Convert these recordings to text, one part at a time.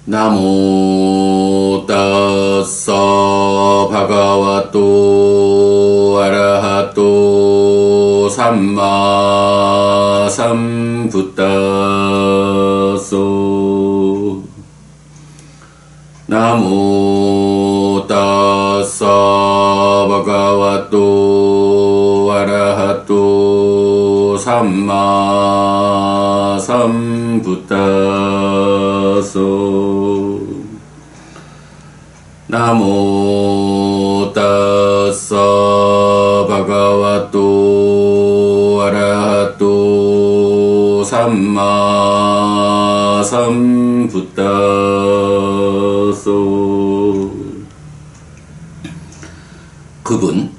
나모 따사 바가와또 아라하또 삼마 삼부따소 나모 따사 바가와또 아라하또 삼마 삼부따소 나모 따사 바가와또 아라하또 삼마 삼부따소. 그분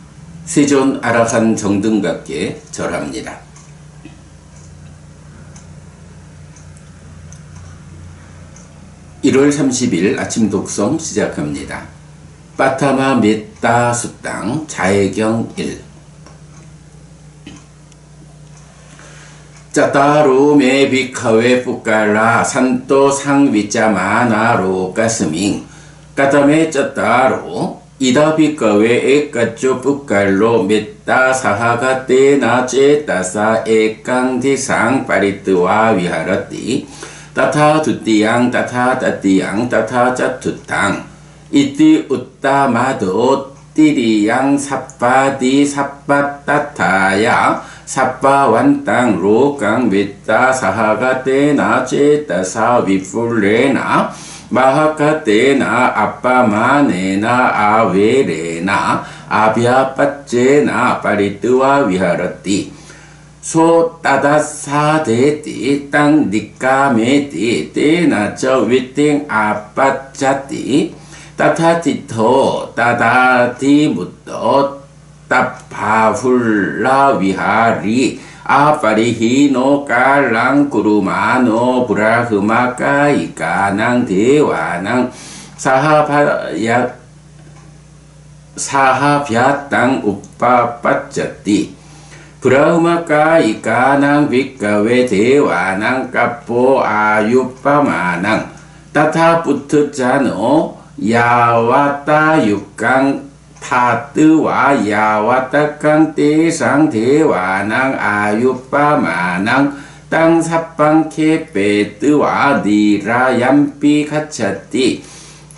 세존 아라한 정등각께 절합니다. (1월 30일) 아침 독송 시작합니다. 빠타마 메따 수땅 자해경 1. 짜따로 메 비카웨 뿌깔라 산또 상위자마나로 가스밍 까타메 짜따로 이다 비카웨 에까쪼 뿌깔로 메따 사하가 때나 째따사 에깡디상 파리뜨와 위하라띠 따타 두띠양 따타 따띠양 따타 짜투땅 이띠 웃따 마도 띠리양 삽바디 삽바 따타야 삽바 완땅 로깡 웨따 사하가 때나 째따사 위풀레나 마하카 때나 아빠마네나 아웨레나 아비아 빠째나 파리뜨와 위하라띠 소 따다사 데띠 땅 니까메띠 때나저 위띵 아빠짜띠 따타티토 따다티 무토 따파훌라 위하리 아파리히노 깔랑 구루마노 브라흐마까 이까낭 대와낭 사하ဗျ 땅 우빠빠짜띠 브라흐마까 이까낭 빅가웨 대와낭 까뽀 아유빠마낭 따타부트자노 야와따 육강 타뜨와 야와따깡 떼상 대와낭 아유빠마낭 땅사빵 케페뜨와 니라얌삐 가차띠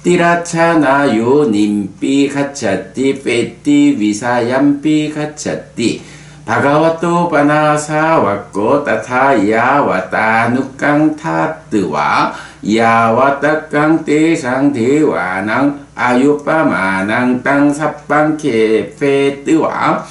띠라차나요 님삐 가차띠 빼띠 위사얌삐 가차띠 바가와또 바나사 왔고 따타야 와따 누깡 타뜨와 야와따깡 떼상 대와낭 아유빠마낭 땅사빵 케페뜨와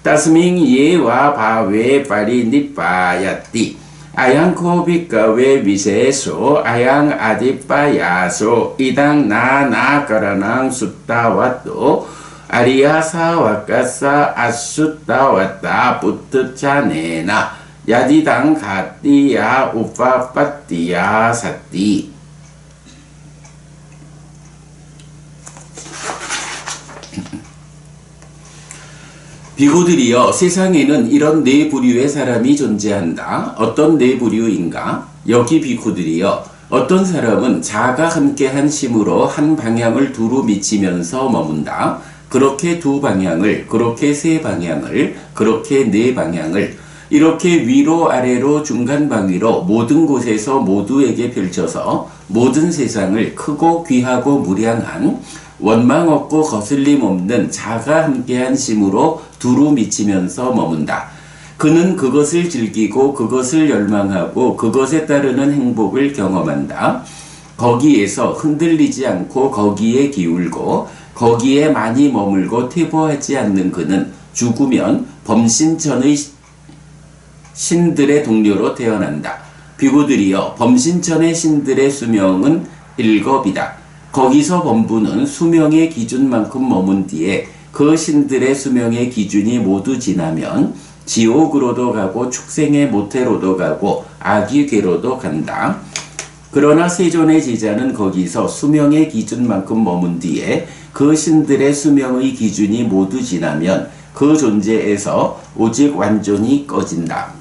따스밍 예와 바웨 파리 니빠야띠 아양코 비까웨 위세소 아양 아디빠야소 이당 나나까라낭 숫다와또 아리아사 와까사 아숫다 왔다 부트차네나 야디당 가띠야 우파빠띠야 사띠. 비구들이여 세상에는 이런 네 부류의 사람이 존재한다. 어떤 네 부류인가? 여기 비구들이여 어떤 사람은 자가 함께한 심으로 한 방향을 두루 미치면서 머문다. 그렇게 두 방향을, 그렇게 세 방향을, 그렇게 네 방향을 이렇게 위로 아래로 중간 방위로 모든 곳에서 모두에게 펼쳐서 모든 세상을 크고 귀하고 무량한 원망 없고 거슬림 없는 자가 함께한 심으로 두루 미치면서 머문다. 그는 그것을 즐기고 그것을 열망하고 그것에 따르는 행복을 경험한다. 거기에서 흔들리지 않고 거기에 기울고 거기에 많이 머물고 퇴보하지 않는 그는 죽으면 범신천의 신들의 동료로 태어난다. 비구들이여 범신천의 신들의 수명은 7이다. 거기서 범부는 수명의 기준만큼 머문 뒤에 그 신들의 수명의 기준이 모두 지나면 지옥으로도 가고 축생의 모태로도 가고 아기괴로도 간다. 그러나 세존의 제자는 거기서 수명의 기준만큼 머문 뒤에 그 신들의 수명의 기준이 모두 지나면 그 존재에서 오직 완전히 꺼진다.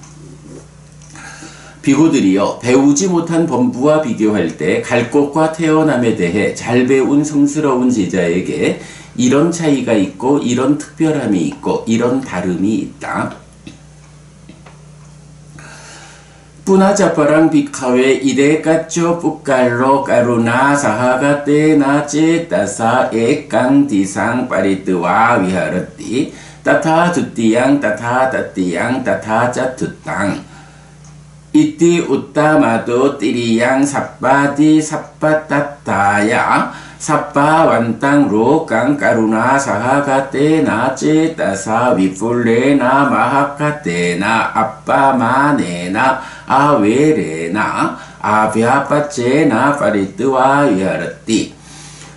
비구들이여 배우지 못한 범부와 비교할 때 갈 곳과 태어남에 대해 잘 배운 성스러운 제자에게 이런 차이가 있고 이런 특별함이 있고 이런 다름이 있다. 뿌나자빠랑 비카웨 이데까쪼 뿌깔로 까루나 사하가 때나 제따사 에깡 디상 파리뜨와 위하르띠 따타 두띠양 따타 따띠양 따타 짜투땅 이띠 웃다마도 띠리양 삽바디 삽바따따야 삽바 완땅로 깡까루나 사하가테나 제따사 위풀레나 마하카테나 아빠마네나 아웨레나 아비아빠체나 파리뜨와 위하르띠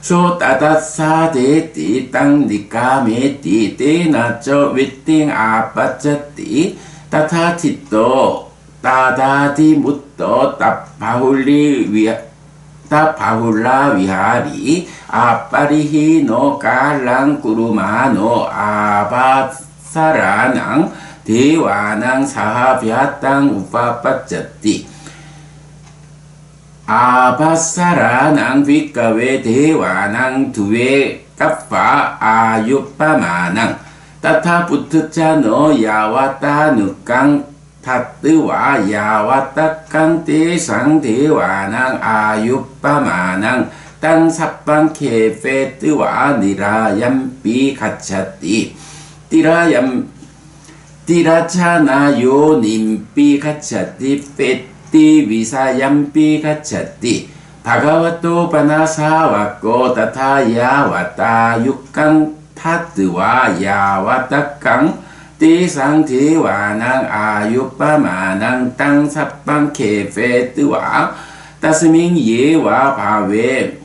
소 따다사데띠 땅니까메띠 떼나쩌 윗띵 아빠짜띠 따타티또 따다디 묻도 따바훌라 위하리 아빠리히노 깔랑 꾸루마노 아바사라낭 대와낭 사하비아땅 우파빠짜띠 아바사라낭 빗가웨 대와낭 두웨 까파 아유빠마낭 따타부트짜노 야와따 느깡 타뜨와 야와따깡 대상 대와낭 아유빠마낭 땅삽방 케페뜨와 니라얌삐 가차띠 띠라차나요 님삐 가차띠 빼띠 위사얌삐 가차띠 바가와또 바나사와꼬 따타야와따 육강 타뜨와 야와따깡 띠상 대와낭 아유빠마낭 땅삽방 케페뜨와 따스밍 예와 바웨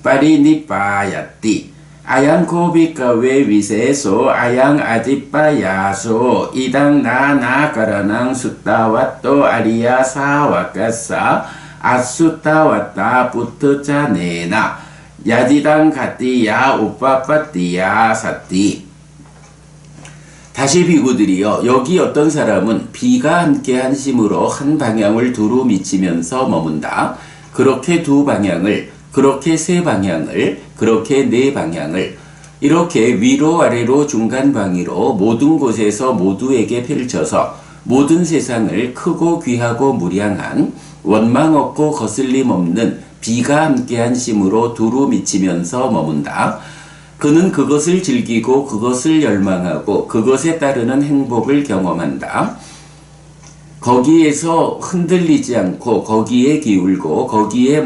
파리니빠야띠 아양 고비가웨 위세소 아양 아디빠야소 이당 나나가라낭 숫다와또 아리야 사와까사 아숫다와따 부트자네나 야디당 가띠야 우빠빠띠야 사띠 다시 비구들이여 여기 어떤 사람은 비가 함께한 심으로 한 방향을 두루 미치면서 머문다. 그렇게 두 방향을, 그렇게 세 방향을, 그렇게 네 방향을 이렇게 위로 아래로 중간 방위로 모든 곳에서 모두에게 펼쳐서 모든 세상을 크고 귀하고 무량한 원망 없고 거슬림 없는 비가 함께한 심으로 두루 미치면서 머문다. 그는 그것을 즐기고 그것을 열망하고 그것에 따르는 행복을 경험한다. 거기에서 흔들리지 않고 거기에 기울고 거기에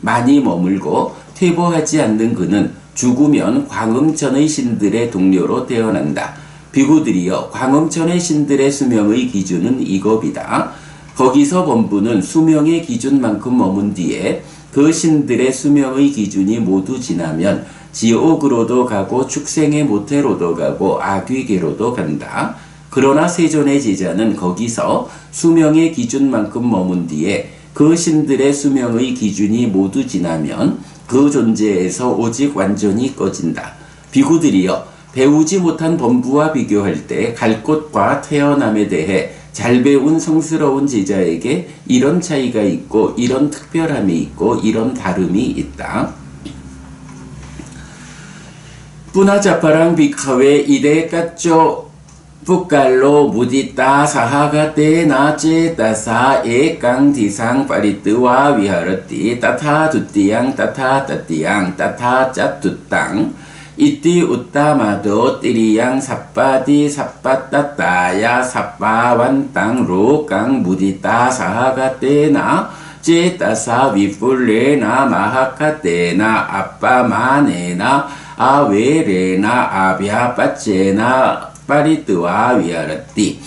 많이 머물고 퇴보하지 않는 그는 죽으면 광음천의 신들의 동료로 태어난다. 비구들이여 광음천의 신들의 수명의 기준은 이겁이다. 거기서 범부는 수명의 기준만큼 머문 뒤에 그 신들의 수명의 기준이 모두 지나면 지옥으로도 가고 축생의 모태로도 가고 아귀계로도 간다. 그러나 세존의 제자는 거기서 수명의 기준만큼 머문 뒤에 그 신들의 수명의 기준이 모두 지나면 그 존재에서 오직 완전히 꺼진다. 비구들이여 배우지 못한 범부와 비교할 때 갈 곳과 태어남에 대해 잘 배운 성스러운 제자에게 이런 차이가 있고 이런 특별함이 있고 이런 다름이 있다. 뿌나자빠랑 비카웨 이데까쪼 뿌깔로 무디따 사하가 때나 제따사 에깡 디상 파리뜨와 위하르띠 따타 두띠양 따타 따띠양 따타 짜투땅 이띠 웃다마도 띠리양 삽바디 삽바따따야 삽바완땅 로깡 무디따 사하가 때나 제따사 위풀레나 마하카 때나 아빠마네나 아웨레나 아비아빠체나 파리뜨와 위하르띠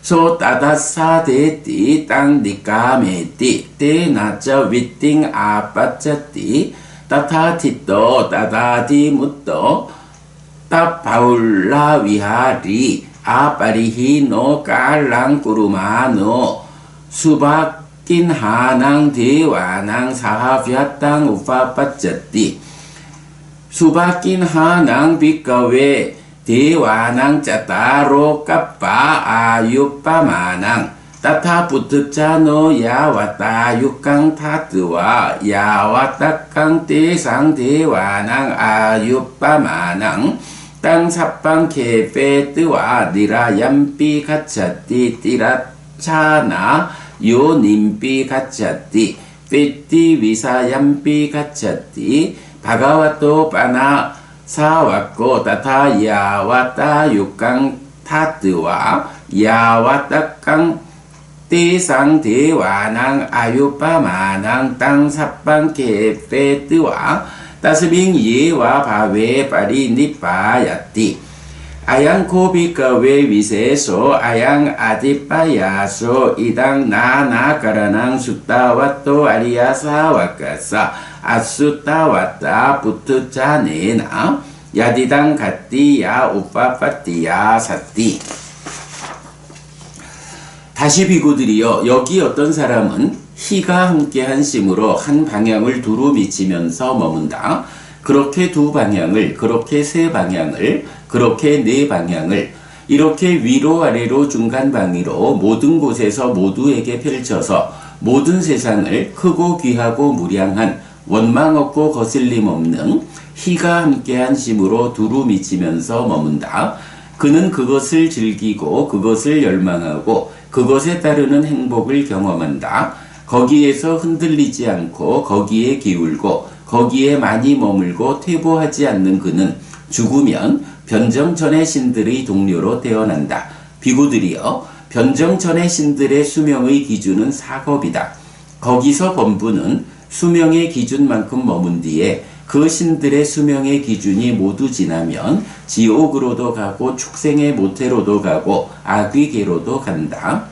소 따다사데띠 땅니까메띠 떼나쩌 윗띵 아빠짜띠 따타티또 따다디 묻도 따바울라 위하리 아빠리히노 깔랑 꾸루마노 수박긴 하낭 대와낭 사하비아땅 우파빠짜띠 수박긴 하낭 비가웨 대와낭 짜따로 까빠 아유빠마낭 따타 부트자노 야와따 육강 타뜨와 야와따강 떼상 대와낭 아유빠마낭 땅 삽방 케페뜨와 니라 얌삐 가차띠 띠라차나 요 님삐 가차띠 페띠 위사 얌삐 가차띠 바가와또 빠나 사와꼬 따타 야와따 육강 타뜨와 야와따강 떼상 대와낭 아유빠마낭 땅 삽방 케페뜨와 따스빙 예와 바웨 빠리 니빠야띠 아양 코비까웨 위세소 아양 아디빠야소 이당 나나가라낭 숫다와또 아리야사와까사 아숫다와따 부트자네나 야디당 갓띠야 우빠빠띠야 사띠. 다시 비구들이여, 여기 어떤 사람은 희가 함께한 심으로 한 방향을 두루 미치면서 머문다. 그렇게 두 방향을, 그렇게 세 방향을, 그렇게 네 방향을, 이렇게 위로 아래로 중간 방위로 모든 곳에서 모두에게 펼쳐서 모든 세상을 크고 귀하고 무량한 원망 없고 거슬림 없는 희가 함께한 심으로 두루 미치면서 머문다. 그는 그것을 즐기고 그것을 열망하고 그것에 따르는 행복을 경험한다. 거기에서 흔들리지 않고 거기에 기울고 거기에 많이 머물고 퇴보하지 않는 그는 죽으면 변정천의 신들의 동료로 태어난다. 비구들이여, 변정천의 신들의 수명의 기준은 4겁이다. 거기서 범부는 수명의 기준만큼 머문 뒤에 그 신들의 수명의 기준이 모두 지나면 지옥으로도 가고 축생의 모태로도 가고 아귀계로도 간다.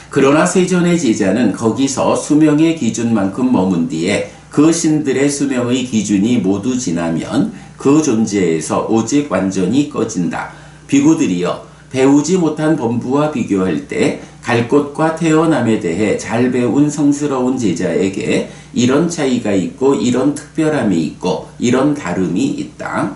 그러나 세존의 제자는 거기서 수명의 기준만큼 머문 뒤에 그 신들의 수명의 기준이 모두 지나면 그 존재에서 오직 완전히 꺼진다. 비구들이여, 배우지 못한 범부와 비교할 때 갈 곳과 태어남에 대해 잘 배운 성스러운 제자에게 이런 차이가 있고 이런 특별함이 있고 이런 다름이 있다.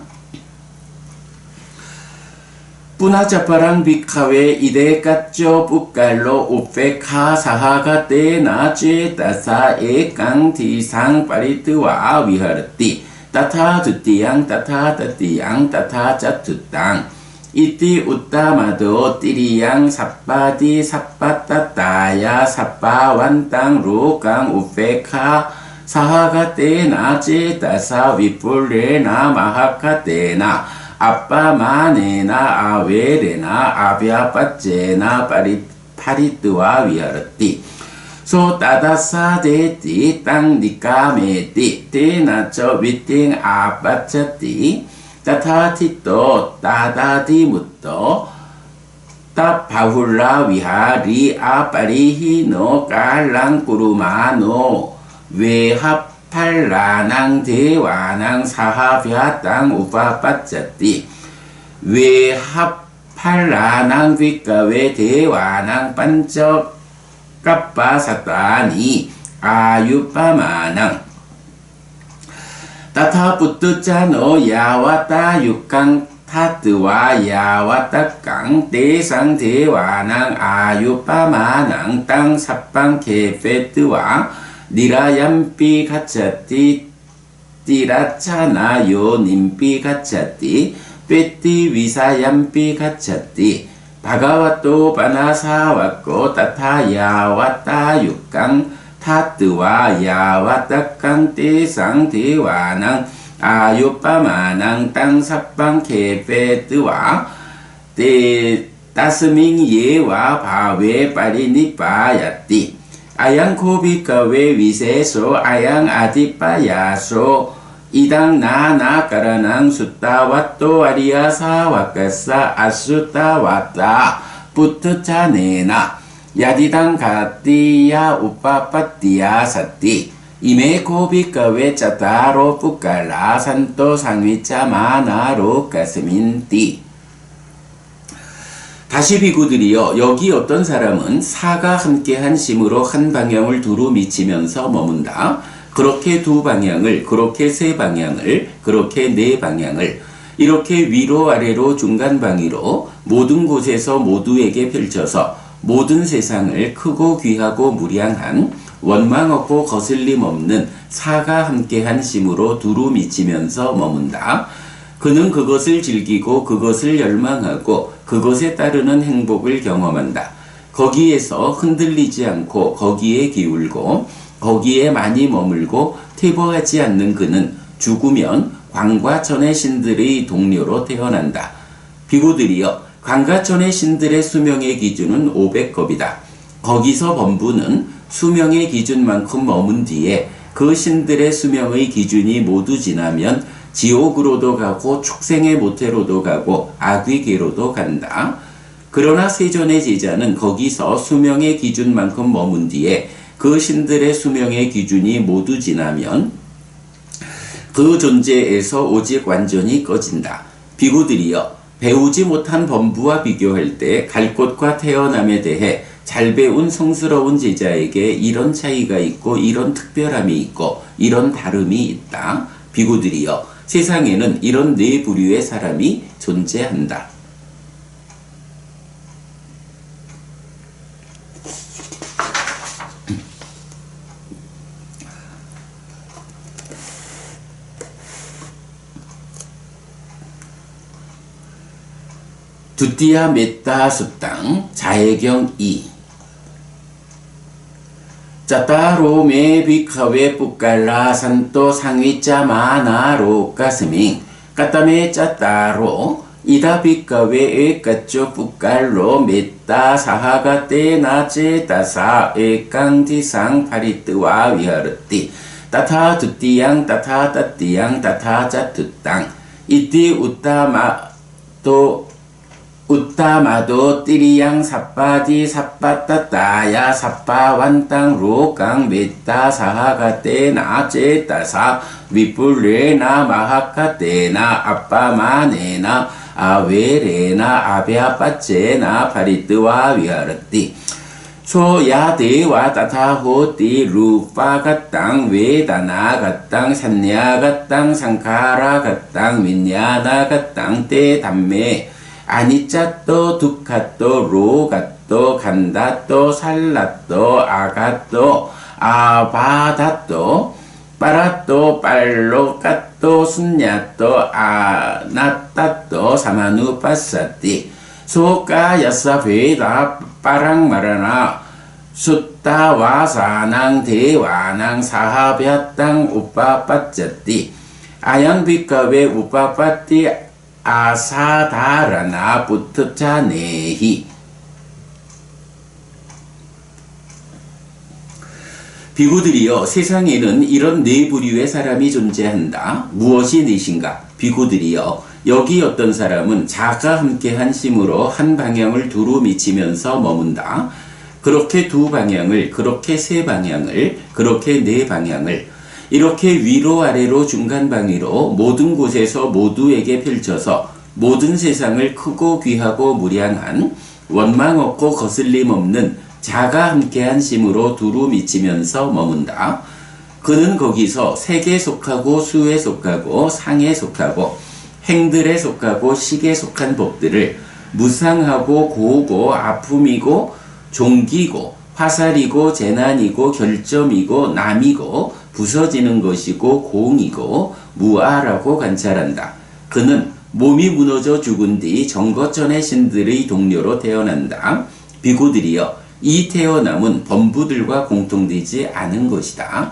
뿌나자파랑 비카웨 이데 까쪼 뿌깔로 우페카 사하가 때나 죄따사 에깡 디상 파리트와 위하르띠 따타 두띠양 따타 따띠양 따타 짜투땅 이띠 웃다마도 띠리양 삿바디 삿바따따야 삿바완땅 루깡 우페카 사하가 때나 죄따사 위뿔레나 마하카 때나 아빠마네나 아웨레나 아비아빠제나 파리뜨와 위하르띠 소 따다사데띠 땅 니까메띠 떼나쩌 위띵 아빠짜띠 따타티또 따다디무또 따바훌라 위하리 아빠리히노 깔랑꾸루마노 외합 팔라낭 대와낭 사하비아 땅 우파빠짜띠 외합 팔라낭 윗가외 대와낭 반적 까빠사따니 아유빠마낭 따타 부뜨짜노 야와따 육강 타뜨와 야와따깡 대상 대와낭 아유빠마낭 땅 삽방 케페뜨와 니라얌삐 가차띠 띠라차나 요 님삐 가차띠 빼띠 위사얌삐 가차띠 바가와또 바나사와꼬 따타 야와따 육강 타뜨와 야와따깡 떼상 대와낭 아유빠마낭 땅 삽방 케페뜨와 떼 따스밍 예와 바웨 빠리니빠야띠 아양 코비까웨 위세소 아양 아디빠야소 이당 나나가라낭 숫다와또 아리야사와까사 아숫다와따 부트자네나 야디당 가띠야 우빠빠띠야 사띠 이메 코비까웨 짜따로 뿌깔라 산또 상위자 마나로 가스민띠. 다시 비구들이여, 여기 어떤 사람은 사가 함께한 심으로 한 방향을 두루 미치면서 머문다. 그렇게 두 방향을, 그렇게 세 방향을, 그렇게 네 방향을, 이렇게 위로 아래로 중간 방위로 모든 곳에서 모두에게 펼쳐서 모든 세상을 크고 귀하고 무량한 원망 없고 거슬림 없는 사가 함께한 심으로 두루 미치면서 머문다. 그는 그것을 즐기고 그것을 열망하고 그것에 따르는 행복을 경험한다. 거기에서 흔들리지 않고 거기에 기울고 거기에 많이 머물고 퇴보하지 않는 그는 죽으면 광과천의 신들의 동료로 태어난다. 비구들이여, 광과천의 신들의 수명의 기준은 500겁이다. 거기서 범부는 수명의 기준만큼 머문 뒤에 그 신들의 수명의 기준이 모두 지나면 지옥으로도 가고 축생의 모태로도 가고 아귀계로도 간다. 그러나 세존의 제자는 거기서 수명의 기준만큼 머문 뒤에 그 신들의 수명의 기준이 모두 지나면 그 존재에서 오직 완전히 꺼진다. 비구들이여, 배우지 못한 범부와 비교할 때 갈 곳과 태어남에 대해 잘 배운 성스러운 제자에게 이런 차이가 있고 이런 특별함이 있고 이런 다름이 있다. 비구들이여, 세상에는 이런 네 부류의 사람이 존재한다. 두띠야 메따 숫당 자해경 2 짜따로 메 비카웨 뿌깔라 산또 상위자 마나로 가스밍 까따메 짜따로 이다 비카웨 에까쪼 뿌깔로 메따 사하가 떼나 제따사 에깡디상 파리뜨와 위하르띠 따타 두띠양 따타 따띠양 따타 짜뚜땅 이띠 우따마도 우따마도 띠리양 사빠디 사빠따따야 사빠완땅 로깡 메따 사하가떼나 제따사 위뿔레나 마하카떼나 아빠마네나 아웨레나 아베아빠ចេ나 파리뜨와 위하르띠 소야대와 따타호띠 루파가땅 웨다나가땅 산야가땅 상카라가땅 윈야나가땅 떼담메 아니짜또 두카또 로가또 간다또 살라또 아가또 아바다또 빠라또 빨로까또 순야또 아나따또 사마누빠사띠 소까야사 베다 빠랑마라나 숫다와사낭 대와낭 사하비아땅 우빠빠짜띠 아양비카베 우빠빠띠 아사다라나 부트차네히 비구들이여, 세상에는 이런 네 부류의 사람이 존재한다. 무엇이 넷인가? 비구들이여, 여기 어떤 사람은 자가 함께한 심으로 한 방향을 두루 미치면서 머문다. 그렇게 두 방향을, 그렇게 세 방향을, 그렇게 네 방향을, 이렇게 위로 아래로 중간방위로 모든 곳에서 모두에게 펼쳐서 모든 세상을 크고 귀하고 무량한 원망 없고 거슬림 없는 자가 함께한 심으로 두루 미치면서 머문다. 그는 거기서 색에 속하고 수에 속하고 상에 속하고 행들에 속하고 식에 속한 법들을 무상하고 고고 아픔이고 종기고 화살이고 재난이고 결점이고 남이고 부서지는 것이고 공이고 무아라고 관찰한다. 그는 몸이 무너져 죽은 뒤 정거천의 신들의 동료로 태어난다. 비구들이여, 이 태어남은 범부들과 공통되지 않은 것이다.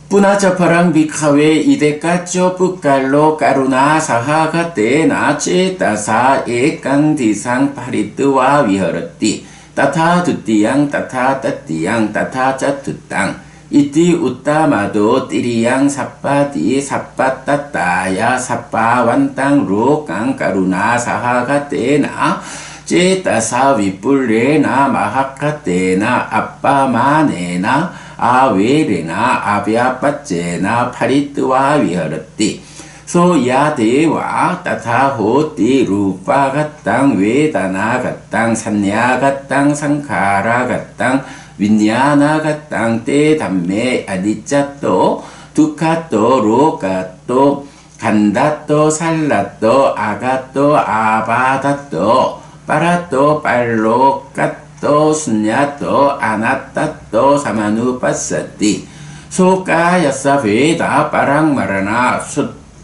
뿌나자파랑 비카웨 이데까쪼 뿌깔로 까루나 사하가 떼나 제따사 에깡디상 파리뜨와 위허르띠 따타 두띠양 따타 따띠양 따타 짜뚜땅 이띠 우따마도 띠리양 사빠디 사빠따따야 사빠완땅 로깡 까루나 사하가 떼나 제따사 위뿔레나 마하카 떼나 아빠마네나 아웨레나 아비아빠ចេ나 파리뜨와 위허르띠 소야대와 따타호띠 루파가땅 웨다나가땅 산야가땅 상카라가땅 윈야나가땅 떼담메 아디짜또 두카또 로카또 간다또 살라또 아가또 아바다또 빠라또 빨로 까또 순야또 아나따또 사마누빠사띠 소까야사 베다 빠랑마라나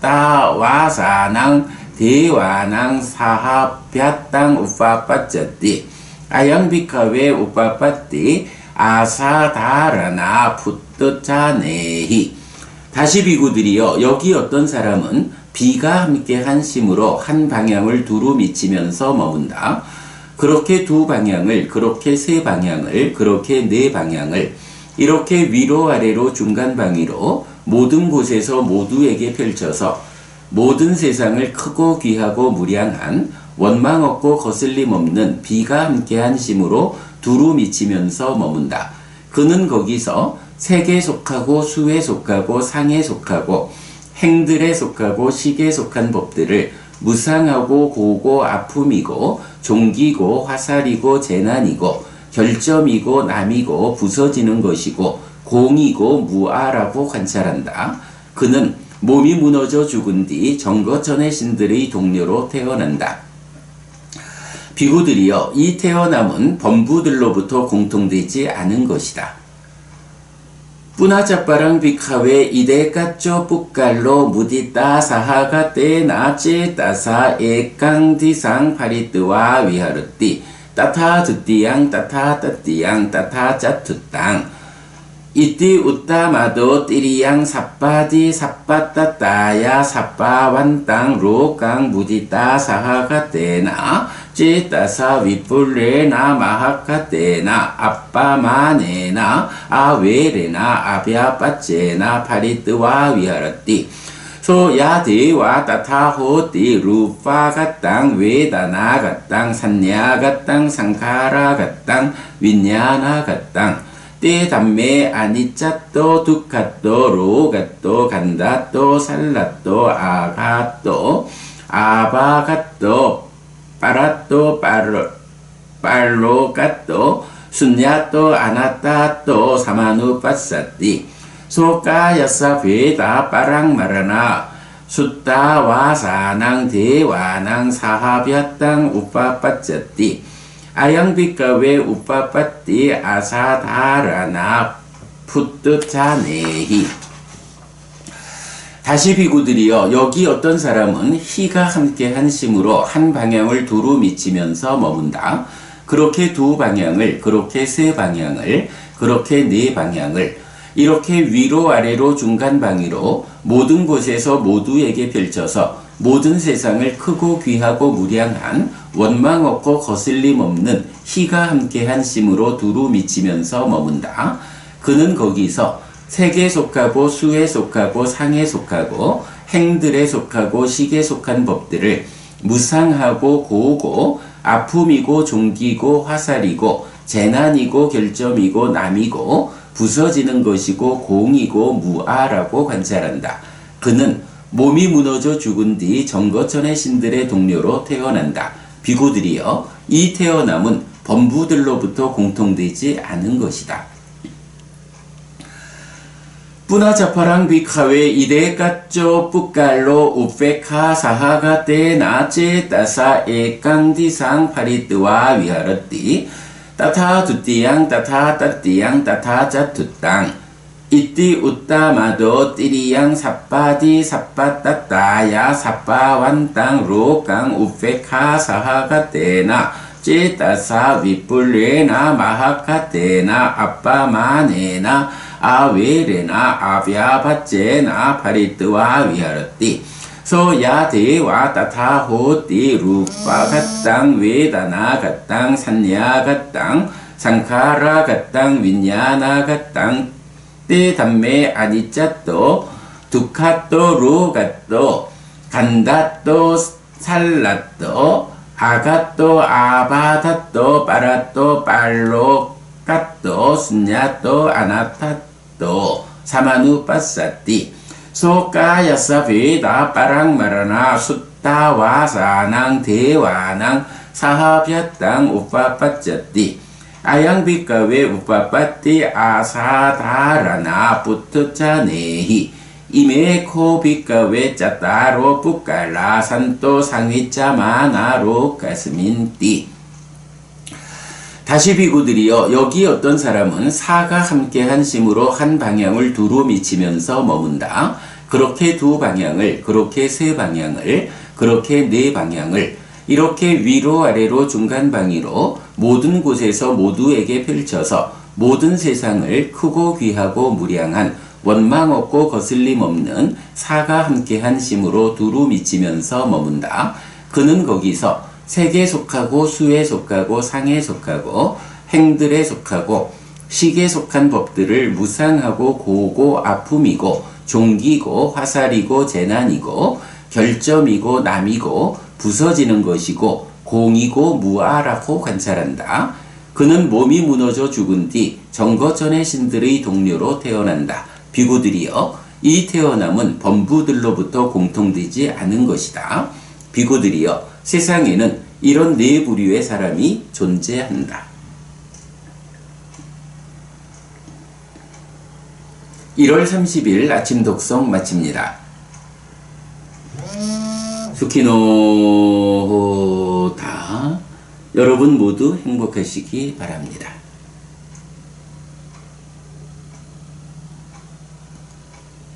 숫따와사낭 대와낭 사하뵤땅 우빠빠짜띠 아양비카웨 우빠빠띠 아사다라나 푸뜨자네히. 다시 비구들이여, 여기 어떤 사람은 비가 함께한 심으로 한 방향을 두루 미치면서 머문다. 그렇게 두 방향을, 그렇게 세 방향을, 그렇게 네 방향을, 이렇게 위로 아래로 중간 방위로 모든 곳에서 모두에게 펼쳐서 모든 세상을 크고 귀하고 무량한 원망 없고 거슬림 없는 비가 함께한 심으로 두루 미치면서 머문다. 그는 거기서 색에 속하고 수에 속하고 상에 속하고 행들에 속하고 식에 속한 법들을 무상하고 고고 아픔이고 종기고 화살이고 재난이고 결점이고 남이고 부서지는 것이고 공이고 무아라고 관찰한다. 그는 몸이 무너져 죽은 뒤 정거천의 신들의 동료로 태어난다. 비구들이여, 이 태어남은 범부들로부터 공통되지 않은 것이다. 뿌나자빠랑 비카웨 이데까쪼 뿌깔로 무디따 사하가 떼나 찌따사 에깡디상 파리뜨와 위하르띠 따타 듣띠양 따타 따띠양 따타 짜투땅 이띠 웃다마도 띠리양 사빠디 사빠따따야 사빠완땅 로깡 무디따 사하가 떼나 찌따사 위뿔레나 마하카 떼나 아빠마네나 아웨레나 아비아빠ចេ나 파리뜨와 위하르띠 소야디와 따타호띠 루파가땅 웨다나가땅 산야가땅 상카라가땅 윈야나가땅 때 담메 아니짜또 두카또 로가또 간다또 살라또 아가또 아바가또 빠라또 빨로가또 순야또 아나따또 사마누빠사띠 소까야사 베다 빠랑마라나 숫따와사낭 대와낭 사하뵤땅 우빠빠짜띠 아양비카웨 우빠빠띠 아사다라나 푸뜨자네히. 다시 비구들이여, 여기 어떤 사람은 희가 함께한 심으로 한 방향을 두루 미치면서 머문다. 그렇게 두 방향을, 그렇게 세 방향을, 그렇게 네 방향을, 이렇게 위로 아래로 중간 방위로 모든 곳에서 모두에게 펼쳐서 모든 세상을 크고 귀하고 무량한 원망 없고 거슬림 없는 희가 함께한 심으로 두루 미치면서 머문다. 그는 거기서 색에 속하고 수에 속하고 상에 속하고 행들에 속하고 식에 속한 법들을 무상하고 고고 아픔이고 종기고 화살이고 재난이고 결점이고 남이고 부서지는 것이고 공이고 무아라고 관찰한다. 그는 몸이 무너져 죽은 뒤 정거천의 신들의 동료로 태어난다. 비구들이여, 이 태어남은 범부들로부터 공통되지 않은 것이다. 뿌나자파랑 비카웨 이데까쪼 뿌깔로 우페카 사하가 떼나 찌따사 에깡디상 파리뜨와 위하르띠 따타 두띠양 따타 따띠양 따타 짜투땅 이띠 웃다마도 띠리양 사빠디 사빠따따야 사빠완땅 로깡 우페카 사하가 떼나 찌따사 위뿔레나 마하카 떼나 아빠마네나 아웨레나 아비아바ចេ나 파리뜨와 위하르띠 소야데와 따타호띠 루파가땅 웨다나가땅 산야가땅 상카라가땅 윈야나가땅 때 담메 아니짜또 두카또 로가또 간다또 살라또 아가또 아바다또 빠라또 빨로가또 순야또 아나타또 사마누빠사띠 소까야사 베다 빠랑마라나 숫따와사낭 대와낭 사하뵤땅 우빠빠짜띠 아양비카웨 우빠빠띠 아사다라나 푸뜨자네히 이메코 비카웨 짜따로 뿌깔라 산또 상위짜마나로 가스민띠 다시 비구들이여 여기 어떤 사람은 사가 함께한 심으로 한 방향을 두루 미치면서 머문다. 그렇게 두 방향을, 그렇게 세 방향을, 그렇게 네 방향을, 이렇게 위로 아래로 중간 방위로 모든 곳에서 모두에게 펼쳐서 모든 세상을 크고 귀하고 무량한 원망 없고 거슬림 없는 사가 함께한 심으로 두루 미치면서 머문다. 그는 거기서 색에 속하고 수에 속하고 상에 속하고 행들에 속하고 식에 속한 법들을 무상하고 고고 아픔이고 종기고 화살이고 재난이고 결점이고 남이고 부서지는 것이고 공이고 무아라고 관찰한다. 그는 몸이 무너져 죽은 뒤 정거전의 신들의 동료로 태어난다. 비구들이여 이 태어남은 범부들로부터 공통되지 않은 것이다. 비구들이여 세상에는 이런 네 부류의 사람이 존재한다. 1월 30일 아침 독송 마칩니다. 수키노호다. 여러분 모두 행복하시기 바랍니다.